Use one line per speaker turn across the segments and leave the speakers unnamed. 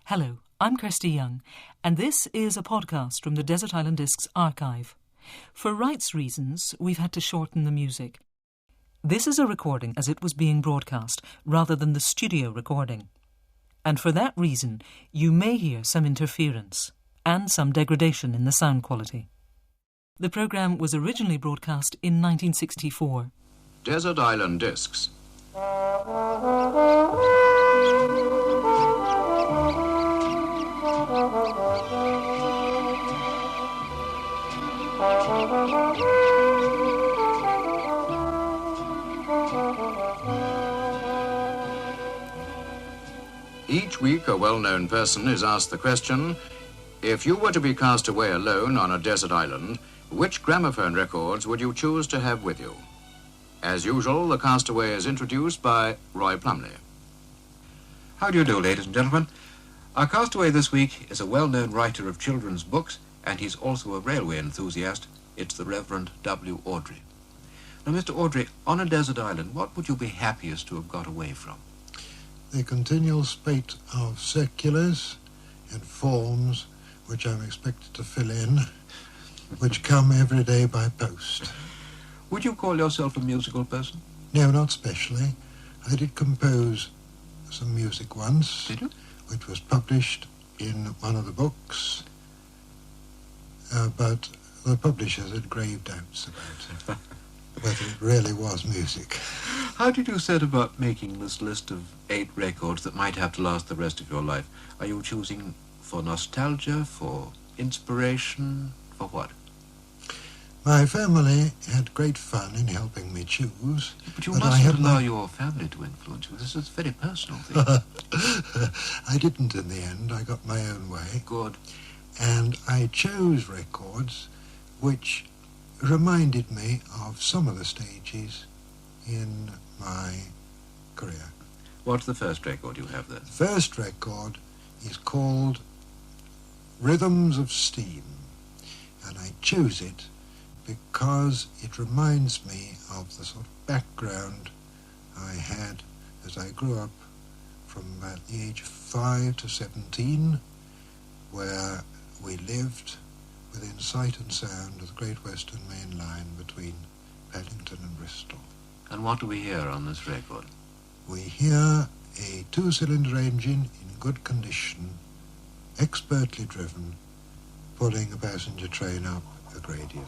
Hello, I'm Kirsty Young, and this is a podcast from the Desert Island Discs archive. For rights reasons, we've had to shorten the music. This is a recording as it was being broadcast, rather than the studio recording. And for that reason, you may hear some interference and some degradation in the sound quality. The programme was originally broadcast in 1964.
Desert Island Discs. Each week, a well-known person is asked the question, if you were to be cast away alone on a desert island, which gramophone records would you choose to have with you? As usual, the castaway is introduced by Roy Plumley.
How do you do, ladies and gentlemen? Our castaway this week is a well-known writer of children's books, and he's also a railway enthusiast. It's the Reverend W. Awdry. Now, Mr. Awdry, on a desert island, what would you be happiest to have got away from?
The continual spate of circulars and forms which I'm expected to fill in, which come every day by post.
Would you call yourself a musical person?
No, not specially. I did compose some music once.
Did you?
Which was published in one of the books, but the publishers had grave doubts about whether it really was music.
How did you set about making this list of 8 records that might have to last the rest of your life? Are you choosing for nostalgia, for inspiration, for what?
My family had great fun in helping me choose.
But you mustn't allow your family to influence you. This is a very personal thing.
I didn't in the end. I got my own way.
Good.
And I chose records which reminded me of some of the stages in my career.
What's the first record you have then?
The first record is called Rhythms of Steam, and I chose it because it reminds me of the sort of background I had as I grew up from about the age of 5 to 17, where we lived within sight and sound of the Great Western Main Line between Paddington and Bristol.
And what do we hear on this record?
We hear a 2-cylinder engine in good condition, expertly driven, pulling a passenger train up a gradient.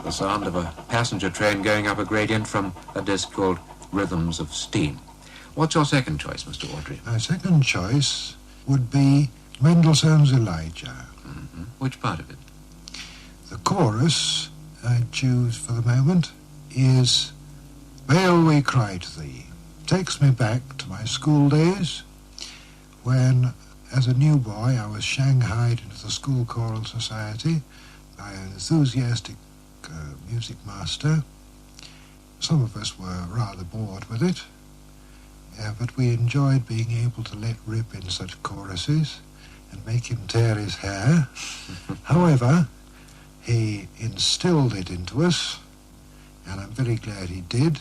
Sound of a passenger train going up a gradient from a disc called Rhythms of Steam. What's your second choice, Mr. Awdry?
My second choice would be Mendelssohn's Elijah.
Mm-hmm. Which part of it?
The chorus I choose for the moment is Wail We Cry to Thee. Takes me back to my school days when, as a new boy, I was shanghaied into the school choral society by an enthusiastic music master. Some of us were rather bored with it, but we enjoyed being able to let rip in such choruses and make him tear his hair. However, he instilled it into us, and I'm very glad he did,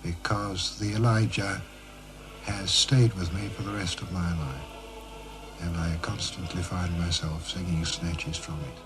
because the Elijah has stayed with me for the rest of my life, and I constantly find myself singing snatches from it.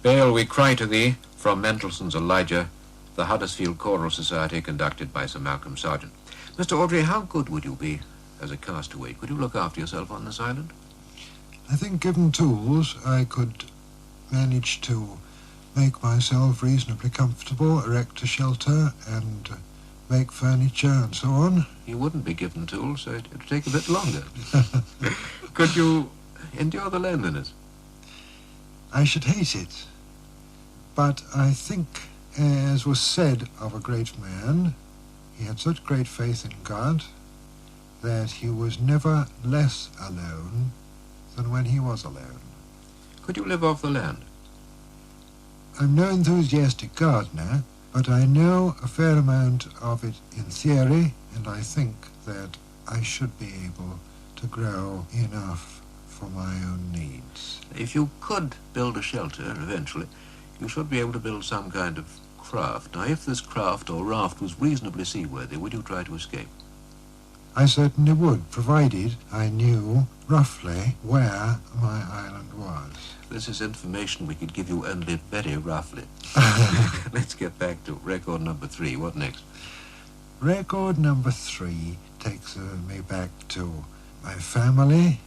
Bail, we cry to thee, from Mendelssohn's Elijah, the Huddersfield Choral Society, conducted by Sir Malcolm Sargent. Mr. Awdry, how good would you be as a castaway? Could you look after yourself on this island?
I think given tools, I could manage to make myself reasonably comfortable, erect a shelter, and make furniture and so on.
You wouldn't be given tools, so it would take a bit longer. Could you endure the loneliness?
I should hate it. But I think, as was said of a great man, he had such great faith in God that he was never less alone than when he was alone.
Could you live off the land?
I'm no enthusiastic gardener, but I know a fair amount of it in theory, and I think that I should be able to grow enough for my own needs.
If you could build a shelter eventually, you should be able to build some kind of craft. Now, if this craft or raft was reasonably seaworthy, would you try to escape?
I certainly would, provided I knew roughly where my island was.
This is information we could give you only very roughly. Let's get back to record number 3. What next?
Record number 3 takes me back to my family.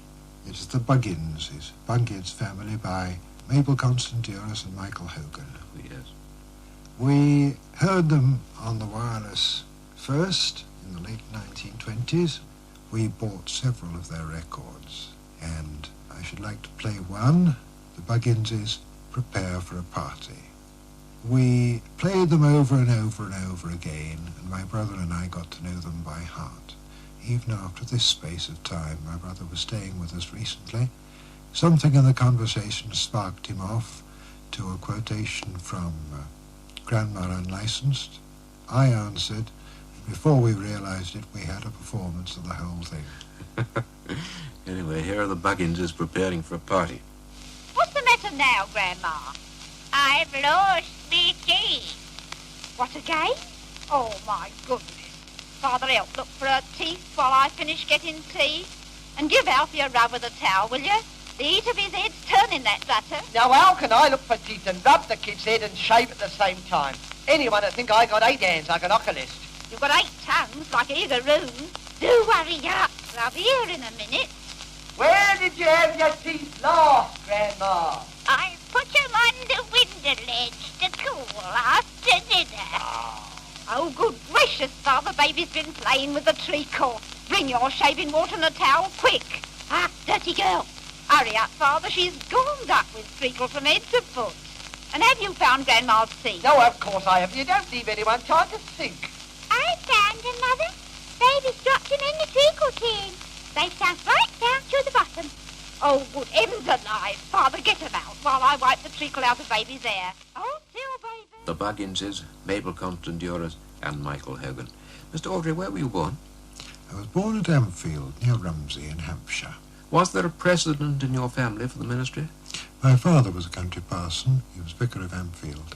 It's the Buggins, it's Buggins family by Mabel Constantinos and Michael Hogan.
Yes.
We heard them on the wireless first in the late 1920s. We bought several of their records, and I should like to play one. The Buggins' Prepare for a Party. We played them over and over and over again, and my brother and I got to know them by heart. Even after this space of time, my brother was staying with us recently. Something in the conversation sparked him off to a quotation from Grandma Unlicensed. I answered, and before we realized it, we had a performance of the whole thing.
Anyway, here are the Buggins preparing for a party.
What's the matter now, Grandma? I've lost me teeth. What, again? Oh, my goodness. Father, help look for her teeth while I finish getting tea. And give Alfie a rub with a towel, will you? The heat of his head's turning that butter.
Now, how can I look for teeth and rub the kid's head and shave at the same time? Anyone would think I got 8 hands like an oculist.
You've got 8 tongues like a garoon. Do hurry up. I'll be here in a minute.
Where did you have your teeth last, Grandma?
I put them on the window ledge to cool after dinner. Oh, good gracious, Father, baby's been playing with the treacle. Bring your shaving water and a towel, quick. Ah, dirty girl. Hurry up, Father, she's gormed up with treacle from head to foot. And have you found Grandma's teeth?
No, of course I have. You don't leave anyone time to think.
I found them, Mother. Baby's dropped them in the treacle tin. They sunk right down to the bottom. Oh, good heavens alive. Father, get them out while I wipe the treacle out of baby's hair. Oh, still, baby.
The Buggins, Mabel Constantinos and Michael Hogan. Mr. Awdry, where were you born?
I was born at Ampfield, near Rumsey in Hampshire.
Was there a precedent in your family for the ministry?
My father was a country parson. He was vicar of Ampfield.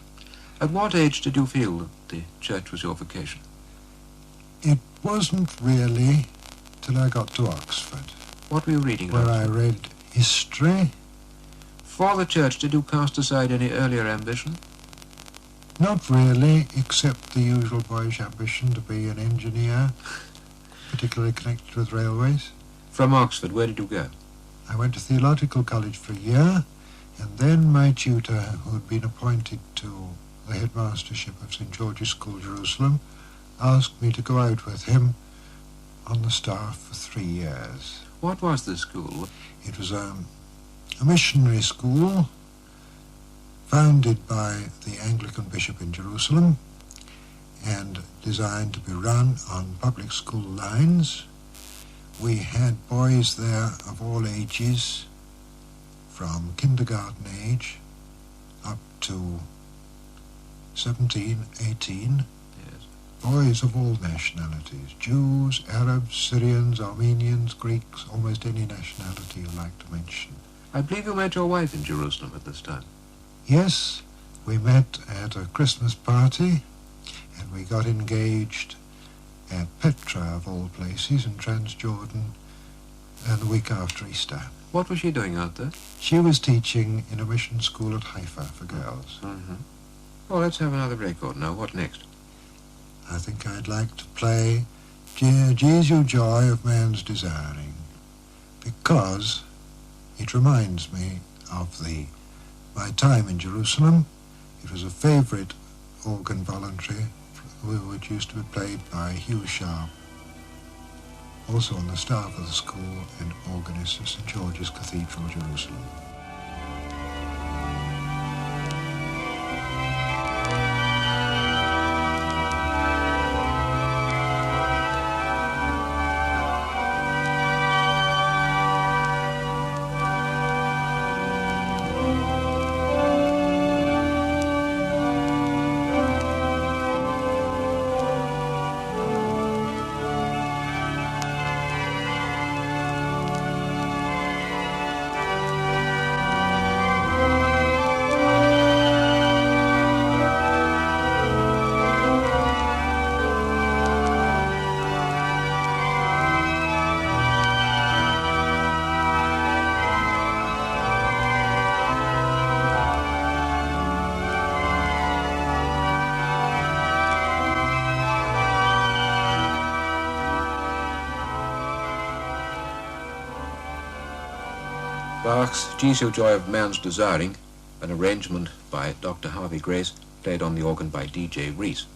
At what age did you feel that the church was your vocation?
It wasn't really till I got to Oxford,
What were you reading?
where I read history.
For the church, did you cast aside any earlier ambition?
Not really, except the usual boyish ambition to be an engineer, particularly connected with railways.
From Oxford, where did you go?
I went to theological college for a year, and then my tutor, who had been appointed to the headmastership of St. George's School, Jerusalem, asked me to go out with him on the staff for 3 years.
What was this school?
It was a missionary school founded by the Anglican bishop in Jerusalem and designed to be run on public school lines. We had boys there of all ages, from kindergarten age up to 17, 18.
Yes.
Boys of all nationalities, Jews, Arabs, Syrians, Armenians, Greeks, almost any nationality you like to mention.
I believe you met your wife in Jerusalem at this time.
Yes, we met at a Christmas party, and we got engaged at Petra, of all places, in Transjordan, and the week after Easter.
What was she doing out there?
She was teaching in a mission school at Haifa for girls.
Mm-hmm. Well, let's have another record now. What next?
I think I'd like to play Jesu Joy of Man's Desiring, because it reminds me of my time in Jerusalem. It was a favourite organ voluntary which used to be played by Hugh Sharp, also on the staff of the school and organist of St George's Cathedral, Jerusalem.
Bach's Jesu Joy of Man's Desiring, an arrangement by Dr. Harvey Grace, played on the organ by D.J. Rees.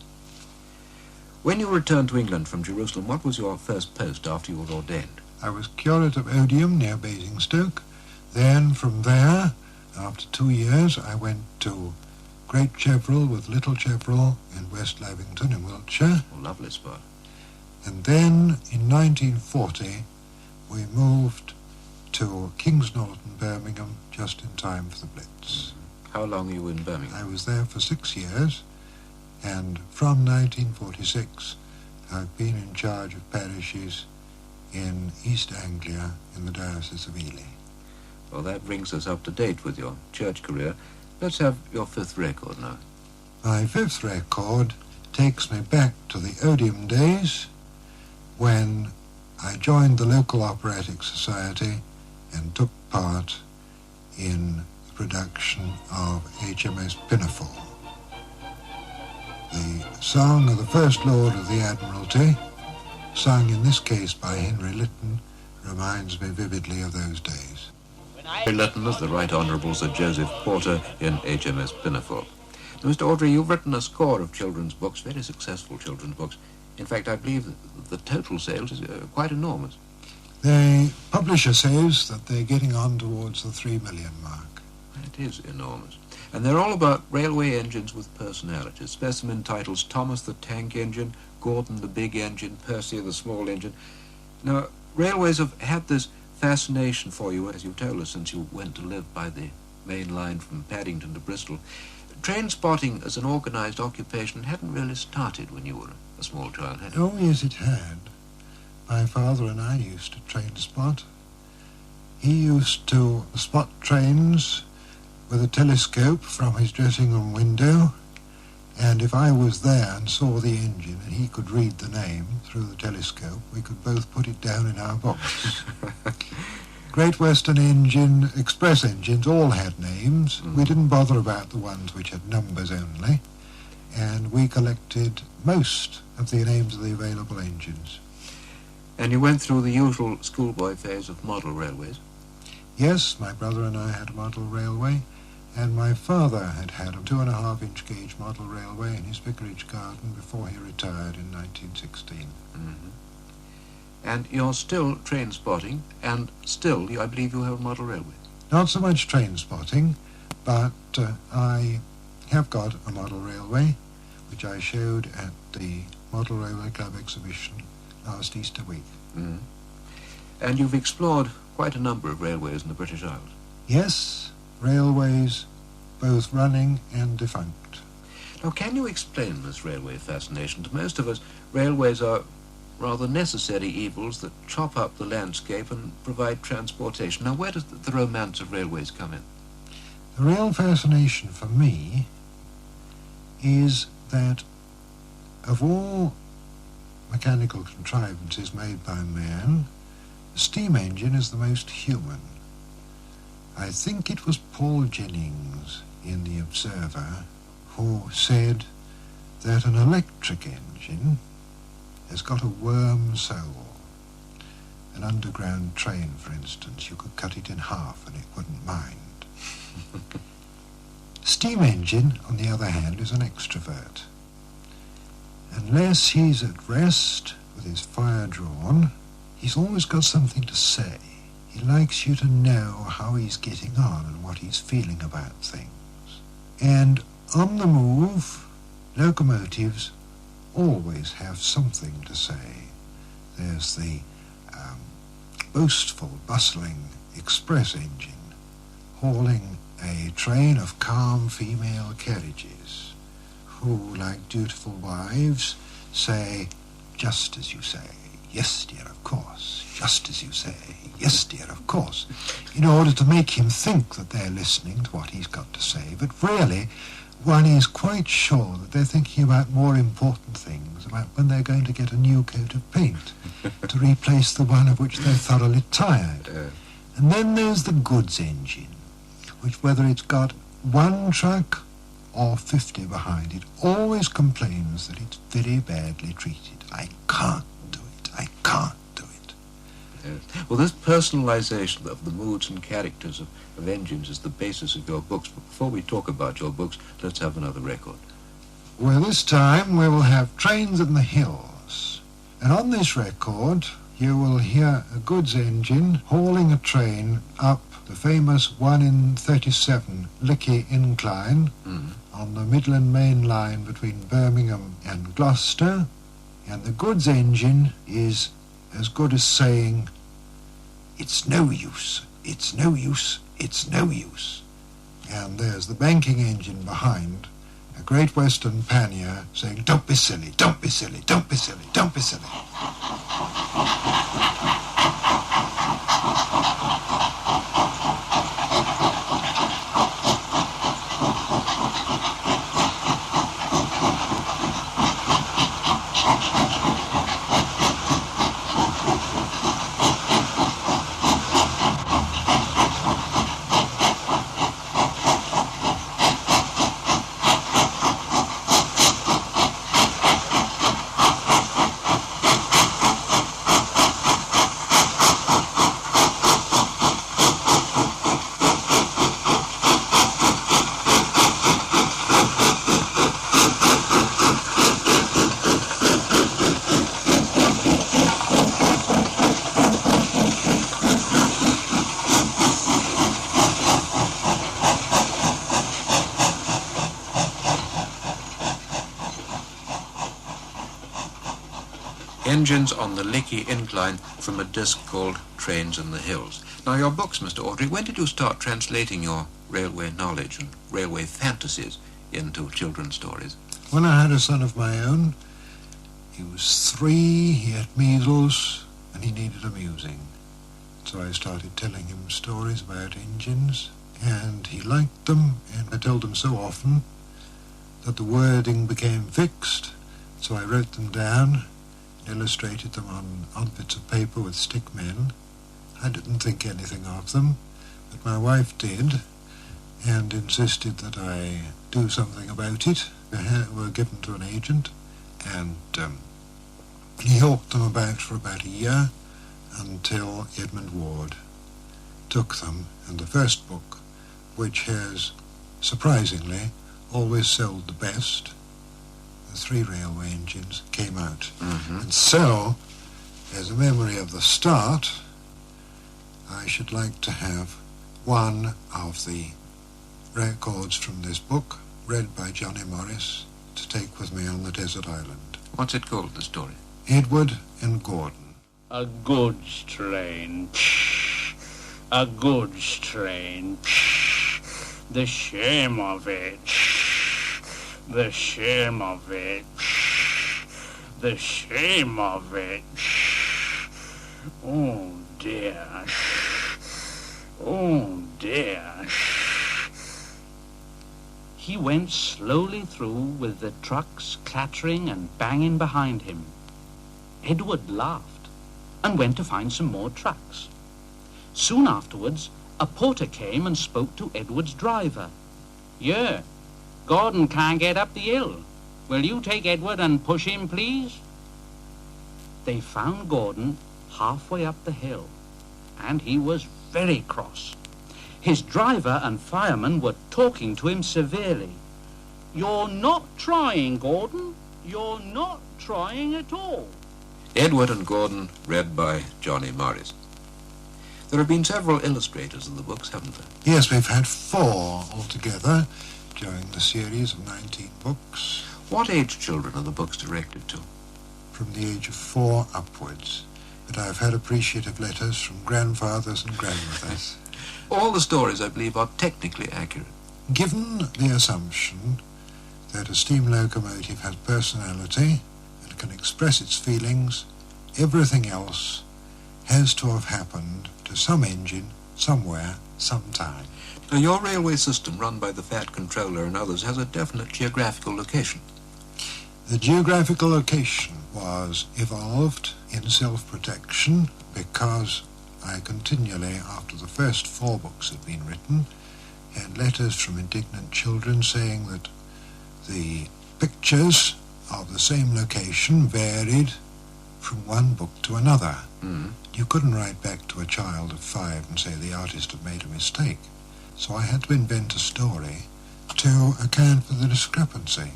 When you returned to England from Jerusalem, what was your first post after you were ordained?
I was curate of Odium near Basingstoke. Then from there, after 2 years, I went to Great Cheverill with Little Cheverill in West Lavington in Wiltshire.
A lovely spot.
And then in 1940, we moved to Kings Norton, Birmingham, just in time for the Blitz.
How long were you in Birmingham?
I was there for 6 years, and from 1946, I've been in charge of parishes in East Anglia in the Diocese of Ely.
Well, that brings us up to date with your church career. Let's have your fifth record now.
My fifth record takes me back to the Odium days when I joined the local operatic society and took part in the production of HMS Pinafore. The song of the First Lord of the Admiralty, sung in this case by Henry Lytton, reminds me vividly of those days.
Henry Lytton is the Right Honourable Sir Joseph Porter in HMS Pinafore. Now, Mr. Awdry, you've written a score of children's books, very successful children's books. In fact, I believe that the total sales is quite enormous.
The publisher says that they're getting on towards the 3 million mark.
It is enormous. And they're all about railway engines with personalities. Specimen titles: Thomas the Tank Engine, Gordon the Big Engine, Percy the Small Engine. Now, railways have had this fascination for you, as you've told us, since you went to live by the main line from Paddington to Bristol. Train spotting as an organised occupation hadn't really started when you were a small child, had it?
Oh, yes, it had. My father and I used to train spot. He used to spot trains with a telescope from his dressing room window, and if I was there and saw the engine and he could read the name through the telescope, we could both put it down in our box. Great Western Engine, express engines all had names. We didn't bother about the ones which had numbers only, and we collected most of the names of the available engines.
And you went through the usual schoolboy phase of model railways?
Yes, my brother and I had a model railway, and my father had a 2.5-inch gauge model railway in his vicarage garden before he retired in 1916.
Mm-hmm. And you're still train spotting, and still, I believe, you have a model railway.
Not so much train spotting, but I have got a model railway, which I showed at the Model Railway Club exhibition last Easter week.
Mm. And you've explored quite a number of railways in the British Isles.
Yes, railways, both running and defunct.
Now, can you explain this railway fascination? To most of us, railways are rather necessary evils that chop up the landscape and provide transportation. Now, where does the romance of railways come in?
The real fascination for me is that of all mechanical contrivances made by man, The steam engine is the most human. I think it was Paul Jennings in The Observer who said that an electric engine has got a worm soul. An underground train, for instance, you could cut it in half and it wouldn't mind. Steam engine, on the other hand, is an extrovert. Unless he's at rest with his fire drawn, he's always got something to say. He likes you to know how he's getting on and what he's feeling about things. And on the move, locomotives always have something to say. There's the boastful, bustling express engine hauling a train of calm female carriages who, like dutiful wives, say, "Just as you say, yes, dear, of course, just as you say, yes, dear, of course," in order to make him think that they're listening to what he's got to say. But really, one is quite sure that they're thinking about more important things, about when they're going to get a new coat of paint to replace the one of which they're thoroughly tired. And then there's the goods engine, which, whether it's got one truck or 50 behind it, always complains that it's very badly treated. I can't do it. I can't do it.
Well, this personalisation of the moods and characters of engines is the basis of your books. But before we talk about your books, let's have another record.
Well, this time we will have Trains in the Hills. And on this record, you will hear a goods engine hauling a train up the famous 1 in 37 Lickey Incline on the Midland Main Line between Birmingham and Gloucester. And the goods engine is as good as saying, "It's no use, it's no use, it's no use." And there's the banking engine behind, a Great Western pannier saying, "Don't be silly, don't be silly, don't be silly, don't be silly."
Engines on the Lickey Incline from a disc called Trains in the Hills. Now, your books, Mr. Awdry, when did you start translating your railway knowledge and railway fantasies into children's stories?
When I had a son of my own, he was 3, he had measles, and he needed amusing. So I started telling him stories about engines, and he liked them, and I told him so often that the wording became fixed, so I wrote them down, illustrated them on bits of paper with stick men. I didn't think anything of them, but my wife did, and insisted that I do something about it. They were given to an agent, and he hawked them about for about a year until Edmund Ward took them, and the first book, which has, surprisingly, always sold the best, The 3 Railway Engines, came out. And so, as a memory of the start, I should like to have one of the records from this book, read by Johnny Morris, to take with me on the desert island.
What's it called, the story?
Edward and Gordon.
A goods train, psh, a goods train, psh, the shame of it, psh, the shame of it, psh, the shame of it, psh, oh dear, oh dear. He went slowly through with the trucks clattering and banging behind him. Edward laughed. and went to find some more tracks. Soon afterwards, a porter came and spoke to Edward's driver. "Yeah, Gordon can't get up the hill. Will you take Edward and push him, please?" They found Gordon halfway up the hill, and he was very cross. His driver and fireman were talking to him severely. "You're not trying, Gordon. You're not trying at all."
Edward and Gordon, read by Johnny Morris. There have been several illustrators of the books, haven't there?
Yes, we've had 4 altogether during the series of 19 books,
What age children are the books directed to?
from the age of 4 upwards. But I've had appreciative letters from grandfathers and grandmothers.
All the stories, I believe, are technically accurate.
Given the assumption that a steam locomotive has personality and can express its feelings, everything else has to have happened to some engine, somewhere, sometime.
Now, your railway system, run by the Fat Controller and others, has a definite geographical location.
The geographical location was evolved in self-protection because I continually, after the first 4 books had been written, had letters from indignant children saying that the pictures of the same location varied from one book to another. You couldn't write back to a child of 5 and say the artist had made a mistake. So I had to invent a story to account for the discrepancy,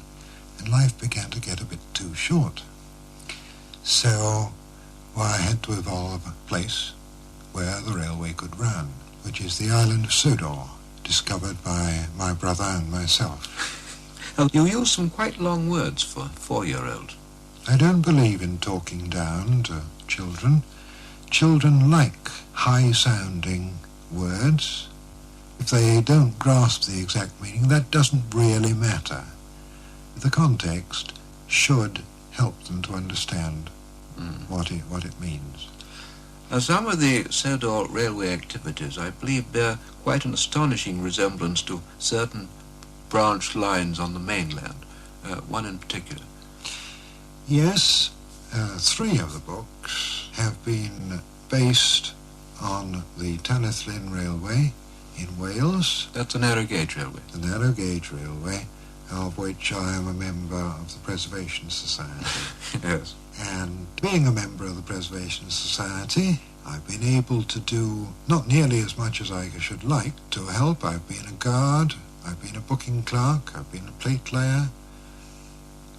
and life began to get a bit too short. So I had to evolve a place where the railway could run, which is the island of Sodor, discovered by my brother and myself.
Now, you use some quite long words for 4-year-olds.
I don't believe in talking down to children. Children like high-sounding words. If they don't grasp the exact meaning, that doesn't really matter. The context should help them to understand what it means.
Now, some of the Sodor railway activities, I believe, bear quite an astonishing resemblance to certain branch lines on the mainland, one in particular.
Yes, 3 of the books have been based on the Talyllyn Railway in Wales,
That's a narrow gauge railway.
the narrow gauge railway, of which I am a member of the Preservation Society.
Yes.
And being a member of the Preservation Society, I've been able to do not nearly as much as I should like to help. I've been a guard, I've been a booking clerk, I've been a plate layer,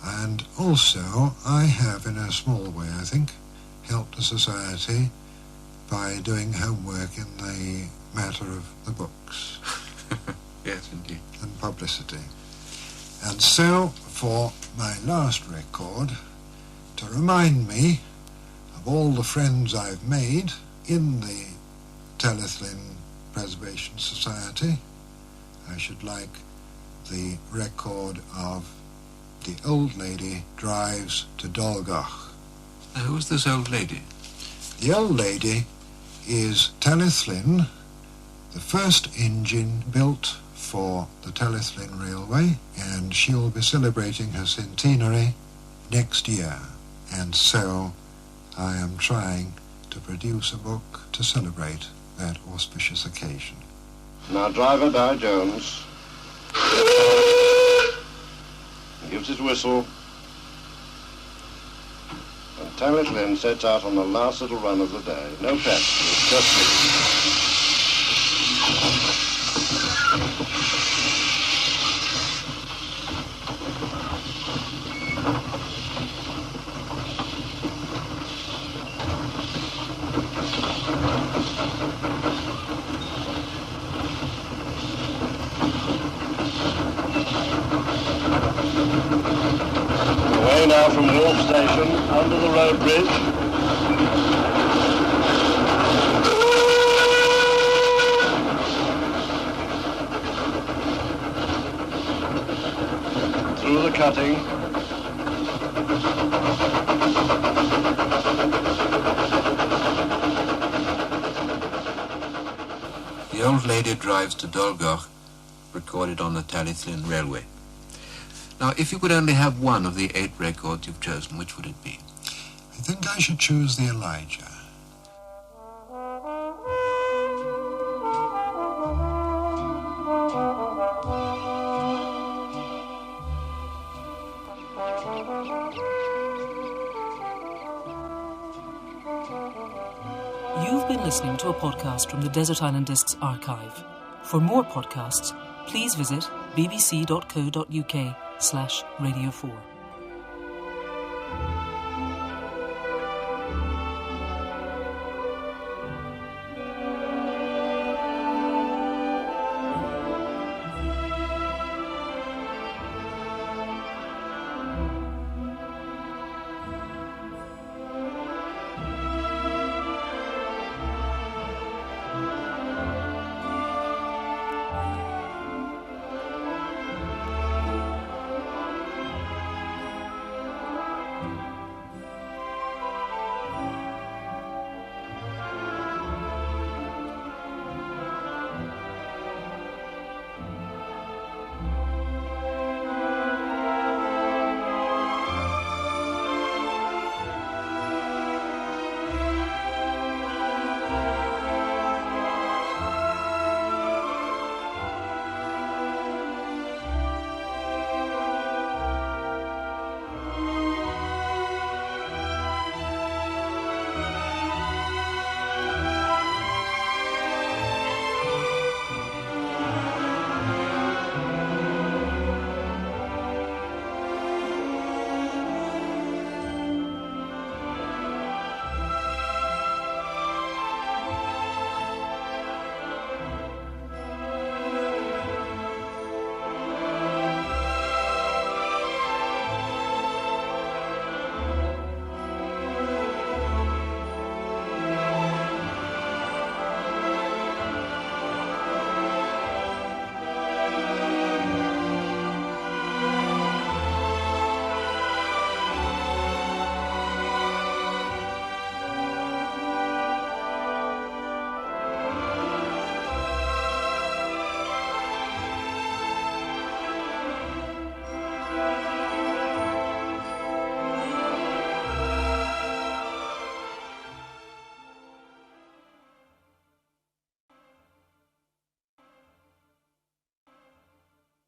and also I have, in a small way I think, helped the Society by doing homework in the matter of the books.
Yes, indeed.
And publicity. And so, for my last record, to remind me of all the friends I've made in the Talyllyn Preservation Society, I should like the record of The Old Lady Drives to Dolgoch.
Now, who's this old lady?
The old lady is Talyllyn, the first engine built for the Talyllyn Railway, and she will be celebrating her centenary next year. And so I am trying to produce a book to celebrate that auspicious occasion.
Now, driver Dow Jones gives his whistle, and Talyllyn sets out on the last little run of the day. No passengers, just me. Away now from Wolf Station, under the road bridge. Through the cutting.
The Old Lady Drives to Dolgoch, recorded on the Talyllyn Railway. Now, if you could only have one of the 8 records you've chosen, which would it be?
I think I should choose the Elijah.
You've been listening to a podcast from the Desert Island Discs archive. For more podcasts, please visit bbc.co.uk/Radio4.